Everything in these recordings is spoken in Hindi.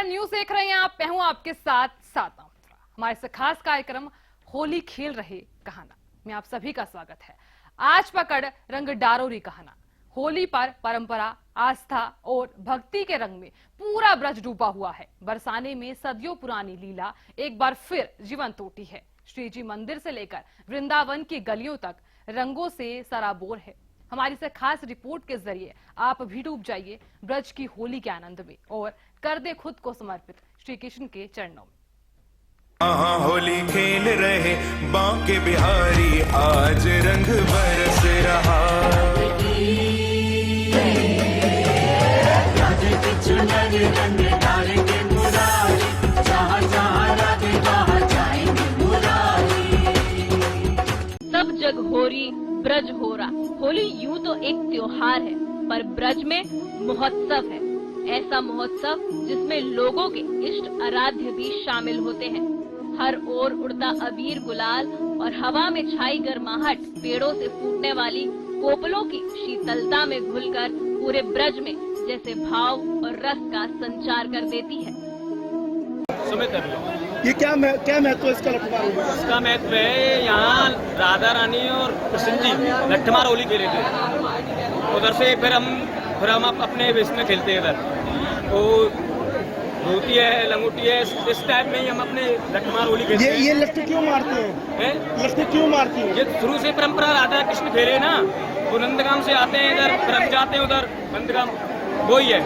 एएनएन न्यूज देख रहे हैं आप। मैं हूं आपके साथ साता मथुरा। हमारे से खास कार्यक्रम होली खेल रहे कहाना में आप सभी का स्वागत है। आज पकड़ रंग डारोरी कहाना। होली पर परंपरा, आस्था और भक्ति के रंग में पूरा ब्रज डूबा हुआ है। बरसाने में सदियों पुरानी लीला एक बार फिर जीवंत होती है। श्रीजी मंदिर से लेकर वृंदावन की गलियों तक रंगों से सराबोर है। हमारी से खास रिपोर्ट के जरिए आप भी डूब जाइए ब्रज की होली के आनंद में और कर दे खुद को समर्पित श्री कृष्ण के चरणों में। होली खेल रहे बांके बिहारी, आज रंग बरस रहा। सब जग होरी ब्रज हो रहा। होली यूं तो एक त्योहार है, पर ब्रज में महोत्सव है। ऐसा महोत्सव जिसमें लोगों के इष्ट आराध्य भी शामिल होते हैं। हर ओर उड़ता अबीर गुलाल और हवा में छाई गर्माहट पेड़ों से फूटने वाली कोपलों की शीतलता में घुलकर पूरे ब्रज में जैसे भाव और रस का संचार कर देती है। ये क्या महत्व है इसका? लठमार इसका महत्व है, यहाँ राधा रानी और कृष्ण जी लठमार होली खेले थे। उधर से फिर हम अपने वेश में खेलते हैं। इधर वो धोती है, लंगोटी है, इस टाइप में ही हम अपने लठमार होली खेलते हैं। ये लट्ठू क्यों मारते हैं? लट्ठू क्यों मारती है? ये शुरू से परंपरा राधा कृष्ण खेले ना, वो नंदगाम से आते हैं इधर, फिर हम जाते हैं उधर नंदगाम, वो ही है।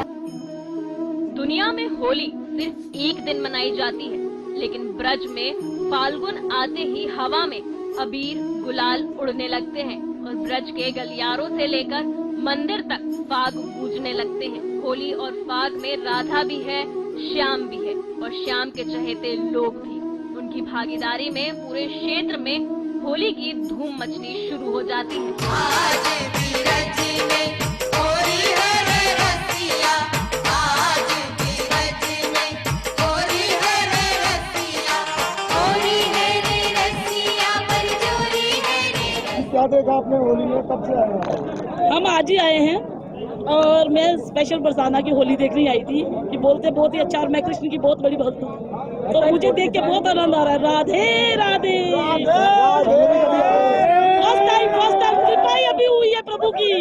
दुनिया में होली सिर्फ एक दिन मनाई जाती है, लेकिन ब्रज में फाल्गुन आते ही हवा में अबीर गुलाल उड़ने लगते हैं और ब्रज के गलियारों से लेकर मंदिर तक फाग गूंजने लगते हैं। होली और फाग में राधा भी है, श्याम भी है और श्याम के चहेते लोग भी। उनकी भागीदारी में पूरे क्षेत्र में होली की धूम मचनी शुरू हो जाती है। क्या देखा आपने होली में? कब से आए हैं? हम आज ही आए हैं और मैं स्पेशल बरसाना की होली देखने आई थी कि बोलते बहुत ही अच्छा, और मैं कृष्ण की बहुत बड़ी भक्त हूँ, तो मुझे देख के बहुत आनंद आ रहा है। राधे राधे। फर्स्ट टाइम कृपा ही अभी हुई है प्रभु की।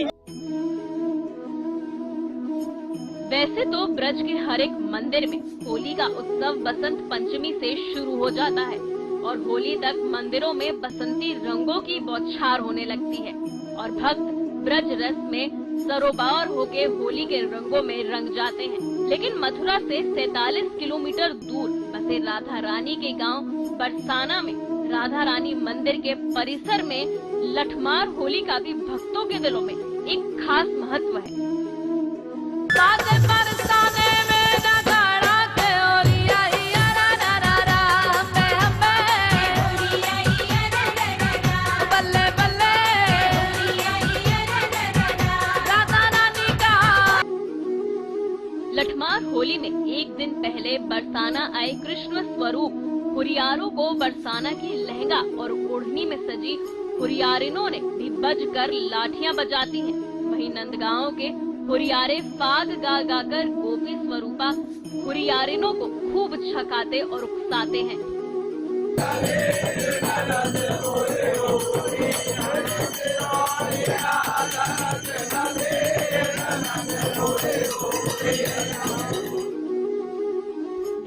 वैसे तो ब्रज के हर एक मंदिर में होली का उत्सव बसंत पंचमी से शुरू हो जाता है और होली तक मंदिरों में बसंती रंगों की बौछार होने लगती है और भक्त ब्रज रस में सरोबार होके होली के रंगों में रंग जाते हैं। लेकिन मथुरा से 47 किलोमीटर दूर बसे राधा रानी के गांव बरसाना में राधा रानी मंदिर के परिसर में लठमार होली का भी भक्तों के दिलों में एक खास महत्व है। लठमार होली में एक दिन पहले बरसाना आए कृष्ण स्वरूप हुरियारों को बरसाना की लहंगा और ओढ़नी में सजी हुरियारिनों ने भी बज कर लाठियां बजाती हैं। वहीं नंदगांव के हुरियारे फाग गा गाकर गोपी स्वरूपा हुरियारिनों को खूब छकाते और उकसाते हैं।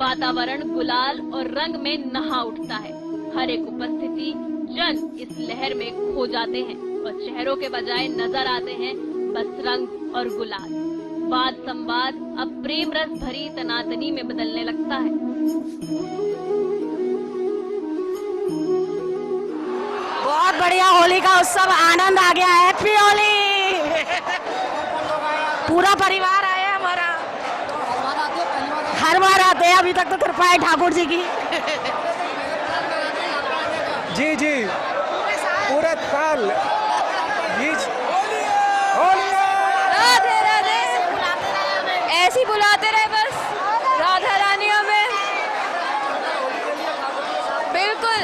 वातावरण गुलाल और रंग में नहा उठता है। हर एक उपस्थिति जन इस लहर में खो जाते हैं और चेहरों के बजाय नजर आते हैं बस रंग और गुलाल। वाद संवाद अब प्रेम रस भरी तनातनी में बदलने लगता है। बहुत बढ़िया होली का उत्सव, आनंद आ गया है। हैप्पी होली। पूरा परिवार आया हमारा, हर बार आते हैं, अभी तक तो कृपा है ठाकुर जी की। जी जी, पूरे साल राधे राधे ऐसी बुलाते रहे बस राधा रानियों में। बिल्कुल,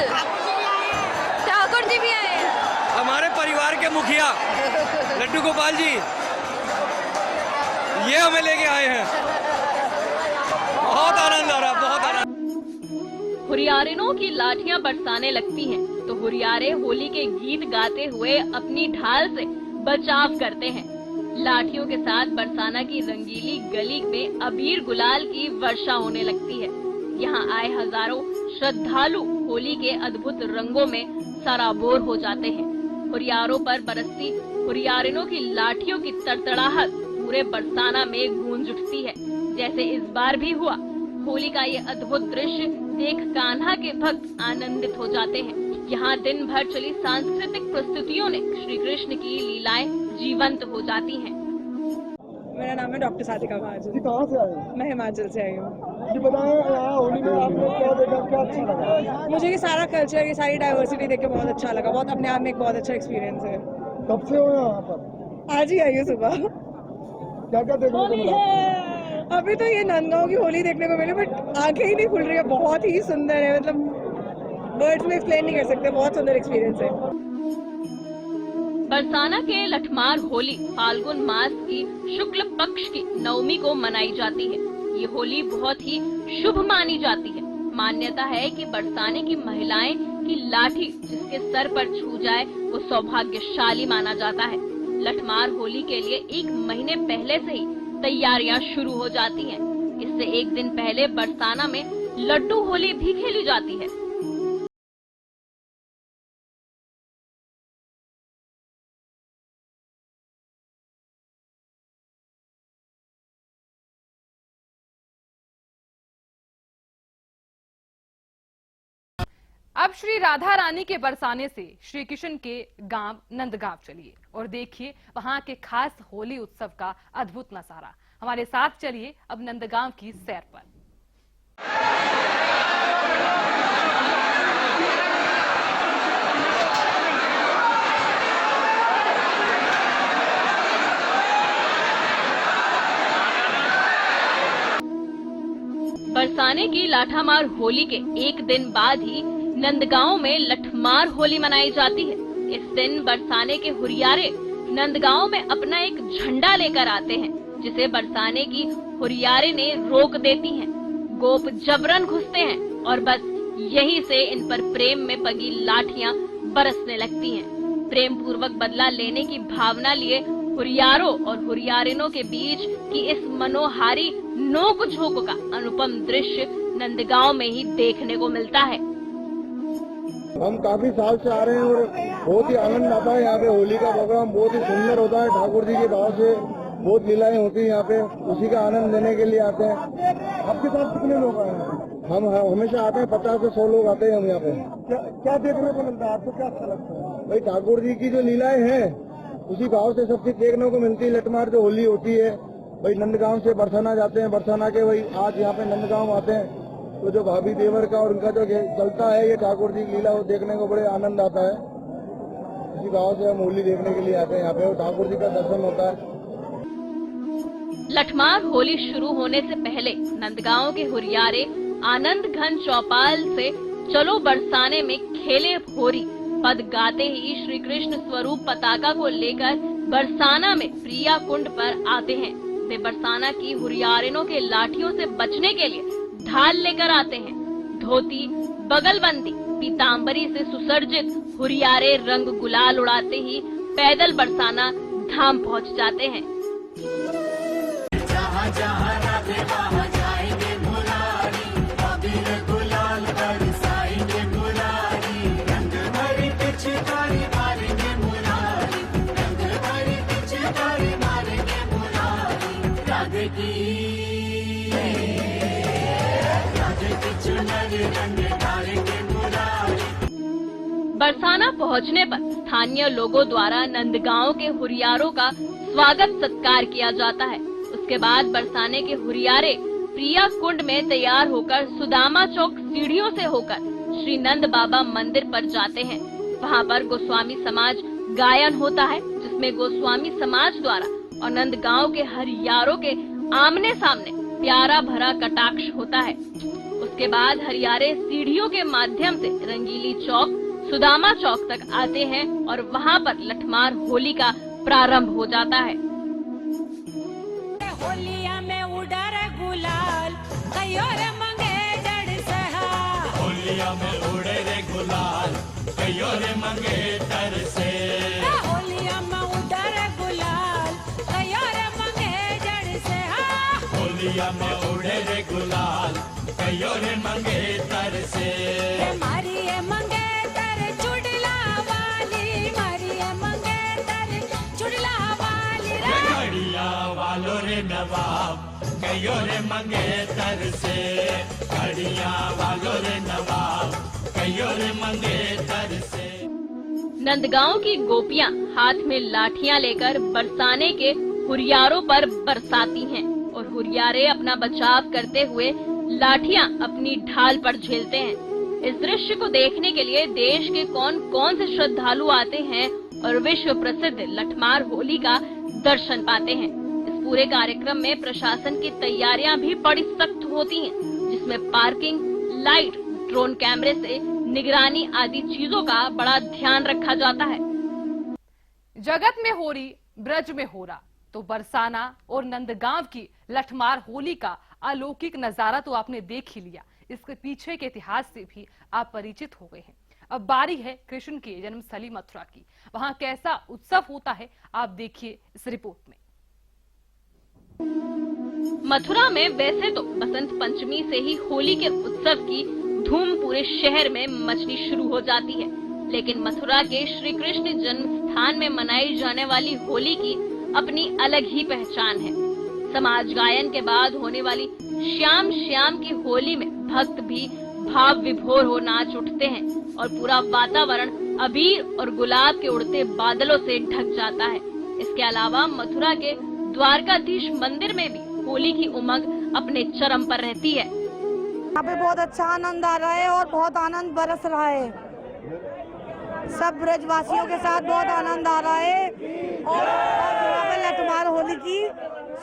ठाकुर जी भी आए। हमारे परिवार के मुखिया लड्डू गोपाल जी, ये हमें लेके आए हैं बहुत आनंद आ रहा है, बहुत आनंद। हुरियारिनों की लाठियां बरसाने लगती हैं, तो हुरियारे होली के गीत गाते हुए अपनी ढाल से बचाव करते हैं। लाठियों के साथ बरसाना की रंगीली गली में अबीर गुलाल की वर्षा होने लगती है। यहाँ आए हजारों श्रद्धालु होली के अद्भुत रंगों में सराबोर हो जाते हैं। हुरियारों पर बरसती हुरियारिनों की लाठियों की तड़तड़ाहट पूरे बरसाना में गूंज उठती है, जैसे इस बार भी हुआ। होली का ये अद्भुत दृश्य देख कान्हा के भक्त आनंदित हो जाते हैं। यहाँ दिन भर चली सांस्कृतिक प्रस्तुतियों ने श्री कृष्ण की लीलाएं जीवंत हो जाती हैं। मेरा नाम है डॉक्टर सादिका महाजन। जी कहाँ से आए हैं? मैं हिमाचल से आई हूँ। जी बताएं, यहाँ होली में आपने क्या देखा, क्या अच्छा लगा? मुझे ये सारा कल्चर, ये सारी डाइवर्सिटी देख के बहुत अच्छा लगा। बहुत अपने आप में एक बहुत अच्छा एक्सपीरियंस है। कब से हो यहाँ पर? आज ही आई हूँ सुबह। क्या क्या देखने को मिला? अभी तो ये नंदगांव की होली देखने को मिली, बट आंखें ही नहीं खुल रही है। बहुत ही सुंदर है, मतलब वर्ड्स में एक्सप्लेन नहीं कर सकते। बहुत सुंदर एक्सपीरियंस है। बरसाना के लठमार होली फाल्गुन मास की शुक्ल पक्ष की नवमी को मनाई जाती है। ये होली बहुत ही शुभ मानी जाती है। मान्यता है कि बरसाने की महिलाएं की लाठी जिसके सर पर छू जाए वो सौभाग्यशाली माना जाता है। लठमार होली के लिए 1 महीने पहले से ही तैयारियां शुरू हो जाती हैं। इससे 1 दिन पहले बरसाना में लड्डू होली भी खेली जाती है। अब श्री राधा रानी के बरसाने से श्री कृष्ण के गांव नंदगांव चलिए और देखिए वहां के खास होली उत्सव का अद्भुत नजारा। हमारे साथ चलिए अब नंदगांव की सैर पर। बरसाने की लाठामार होली के 1 दिन बाद ही नंदगांव में लठमार होली मनाई जाती है। इस दिन बरसाने के हुरियारे नंदगांव में अपना एक झंडा लेकर आते हैं, जिसे बरसाने की हुरियारे ने रोक देती हैं। गोप जबरन घुसते हैं और बस यहीं से इन पर प्रेम में पगी लाठियां बरसने लगती हैं। प्रेम पूर्वक बदला लेने की भावना लिए हुरियारों और हुरियारिनों के बीच की इस मनोहारी नोक झोंक का अनुपम दृश्य नंदगांव में ही देखने को मिलता है। हम काफी साल से आ रहे हैं और बहुत ही आनंद आता है। यहाँ पे होली का प्रोग्राम बहुत ही सुंदर होता है। ठाकुर जी के भाव से बहुत लीलाएं होती है यहाँ पे, उसी का आनंद लेने के लिए आते हैं। आपके साथ कितने लोग आए हैं? हम हमेशा आते हैं, 50 से 100 लोग आते हैं हम यहाँ पे। क्या देखने को मिलता है आपको, क्या अच्छा लगता है? भाई ठाकुर जी की जो लीलाएं हैं उसी भाव से सब चीज देखने को मिलती है। लठमार जो होली होती है भाई नंदगांव से बरसाना जाते हैं, बरसाना के वही आज यहाँ पे नंदगांव आते हैं, तो जो भाभी देवर का और उनका जो चलता है ये ठाकुर जी की लीला वो देखने को बड़े आनंद आता है। इसी भाव से हम होली देखने के लिए आते हैं यहाँ पे और ठाकुर जी का दर्शन होता है। लठमार होली शुरू होने से पहले नंदगांव के हुरियारे आनंद घन चौपाल से चलो बरसाने में खेले होरी पद गाते ही श्री कृष्ण स्वरूप पताका को लेकर बरसाना में प्रिया कुंड पर आते हैं। वे बरसाना की हुरियारिनों के लाठियों से बचने के लिए ढाल लेकर आते हैं। धोती, बगलबंदी, पीताम्बरी से सुसज्जित हुरियारे रंग गुलाल उड़ाते ही पैदल बरसाना धाम पहुंच जाते हैं। जहाँ जहाँ राधे वहाँ जाएंगे मुरारी, अबीर गुलाल बरसाएंगे मुरारी, रंग भरी पिचकारी मारेंगे मुरारी, रंग भरी पिचकारी मारेंगे मुरारी, राधे की चुनरी रंग डालेंगे मुरारी। बरसाना पहुंचने पर स्थानीय लोगों द्वारा नंदगांव के हुरियारों का स्वागत सत्कार किया जाता है। उसके बाद बरसाने के हुरियारे प्रिया कुंड में तैयार होकर सुदामा चौक सीढ़ियों से होकर श्री नंद बाबा मंदिर पर जाते हैं। वहां पर गोस्वामी समाज गायन होता है, जिसमें गोस्वामी समाज द्वारा और नंदगांव के हुरियारों के आमने सामने प्यारा भरा कटाक्ष होता है। उसके बाद हरियारे सीढ़ियों के माध्यम से रंगीली चौक, सुदामा चौक तक आते हैं और वहां पर लठमार होली का प्रारंभ हो जाता है। होलिया में उड़ा रे गुलाल, कयो होलिया में उड़े रे गुलाल कयो रे मंगेतर से होलिया में उड़े रे गुलाल कयो रे मंगेतर से होलिया में उड़े रे गुलाल कयो रे मंगेतर से मारी ये मंगेतर चुड़ला वाली मारी ये मंगेतर चुड़ला वाली रे घड़िया वालो रे नवाब कयो रे मंगेतर से घड़िया वालो रे नवाब कयो रे मंगेतर से। नंदगांव की गोपियां हाथ में लाठियां लेकर बरसाने के हुरियारों पर बरसाती हैं और हुरियारे अपना बचाव करते हुए लाठियां अपनी ढाल पर झेलते हैं। इस दृश्य को देखने के लिए देश के कौन कौन से श्रद्धालु आते हैं और विश्व प्रसिद्ध लठमार होली का दर्शन पाते हैं। इस पूरे कार्यक्रम में प्रशासन की तैयारियां भी बड़ी सख्त होती हैं, जिसमें पार्किंग, लाइट, ड्रोन कैमरे से निगरानी आदि चीजों का बड़ा ध्यान रखा जाता है। जगत में होरी ब्रज में होरा, तो बरसाना और नंदगांव की लठमार होली का अलौकिक नजारा तो आपने देख ही लिया। इसके पीछे के इतिहास से भी आप परिचित हो गए हैं। अब बारी है कृष्ण की जन्मस्थली मथुरा की। वहां कैसा उत्सव होता है आप देखिए इस रिपोर्ट में। मथुरा में वैसे तो बसंत पंचमी से ही होली के उत्सव की धूम पूरे शहर में मचनी शुरू हो जाती है, लेकिन मथुरा के श्री कृष्ण जन्म स्थान में मनाई जाने वाली होली की अपनी अलग ही पहचान है। समाज गायन के बाद होने वाली श्याम श्याम की होली में भक्त भी भाव विभोर हो नाच उठते हैं और पूरा वातावरण अबीर और गुलाब के उड़ते बादलों से ढक जाता है। इसके अलावा मथुरा के द्वारकाधीश मंदिर में भी होली की उमंग अपने चरम पर रहती है। यहाँ पे बहुत अच्छा आनंद आ रहा है और बहुत आनंद बरस रहा है। सब ब्रजवासियों के साथ बहुत आनंद आ रहा है और यहाँ पे लठमार होली की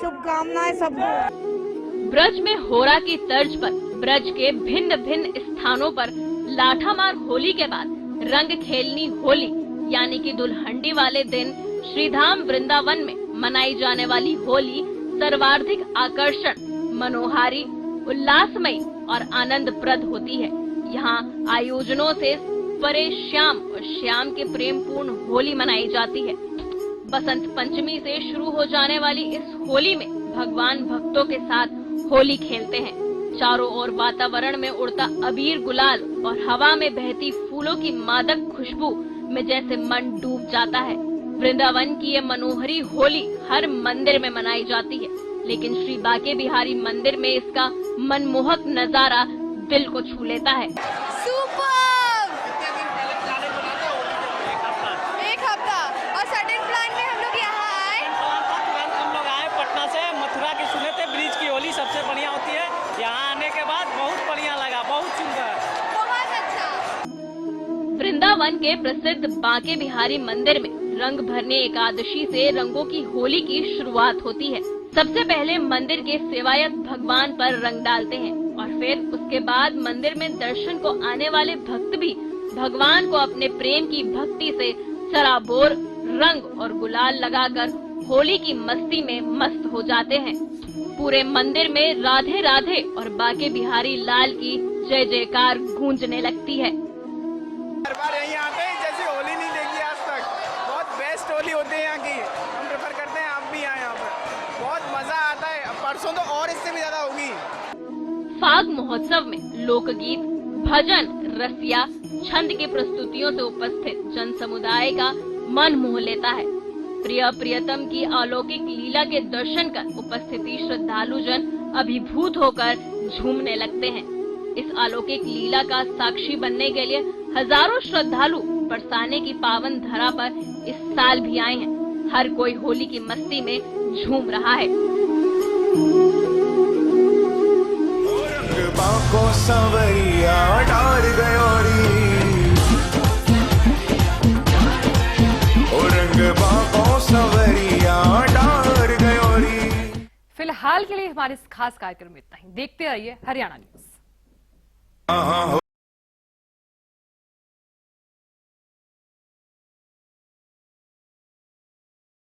शुभकामनाएं सबको। ब्रज में होरा की तर्ज पर ब्रज के भिन्न भिन्न स्थानों पर लाठामार होली के बाद रंग खेलनी होली यानी कि दुल्हंडी वाले दिन श्रीधाम वृंदावन में मनाई जाने वाली होली सर्वाधिक आकर्षण, मनोहारी, उल्लासमयी और आनंदप्रद होती है। यहाँ आयोजनों से परे श्याम और श्याम के प्रेमपूर्ण होली मनाई जाती है। बसंत पंचमी से शुरू हो जाने वाली इस होली में भगवान भक्तों के साथ होली खेलते हैं। चारों ओर वातावरण में उड़ता अबीर गुलाल और हवा में बहती फूलों की मादक खुशबू में जैसे मन डूब जाता है। वृंदावन की ये मनोहरी होली हर मंदिर में मनाई जाती है, लेकिन श्री बांके बिहारी मंदिर में इसका मनमोहक नजारा दिल को छू लेता है। एक हफ्ता और सडन प्लान में हम लोग यहाँ आए। हम लोग आए पटना से, मथुरा की सुने थे ब्रिज की होली सबसे बढ़िया होती है। यहाँ आने के बाद बहुत बढ़िया लगा, बहुत सुंदर, बहुत अच्छा। वृंदावन के प्रसिद्ध बांके बिहारी मंदिर में रंग भरने एकादशी से रंगों की होली की शुरुआत होती है। सबसे पहले मंदिर के सेवायत भगवान पर रंग डालते हैं और फिर उसके बाद मंदिर में दर्शन को आने वाले भक्त भी भगवान को अपने प्रेम की भक्ति से सराबोर रंग और गुलाल लगाकर होली की मस्ती में मस्त हो जाते हैं। पूरे मंदिर में राधे राधे और बांके बिहारी लाल की जय जयकार गूंजने लगती है। हर बार यहाँ पे जैसी होली नहीं देखी आज तक। बहुत बेस्ट होली होती है यहाँ की, हम प्रेफर करते हैं आप भी आए यहाँ पर, बहुत मजा आता है। परसों तो और इससे भी ज्यादा होगी। फाग महोत्सव में लोकगीत, भजन, रसिया, छंद की प्रस्तुतियों से उपस्थित जन समुदाय का मन मोह लेता है। प्रिय प्रियतम की अलौकिक लीला के दर्शन कर उपस्थिति श्रद्धालु जन अभिभूत होकर झूमने लगते हैं। इस अलौकिक लीला का साक्षी बनने के लिए हजारों श्रद्धालु बरसाने की पावन धरा पर इस साल भी आए हैं। हर कोई होली की मस्ती में झूम रहा है। बांको सवरिया डाल गयोरी, रंग बांको सवरिया डाल गयोरी। फिलहाल के लिए हमारे इस खास कार्यक्रम में इतना ही। देखते रहिए हरियाणा न्यूज।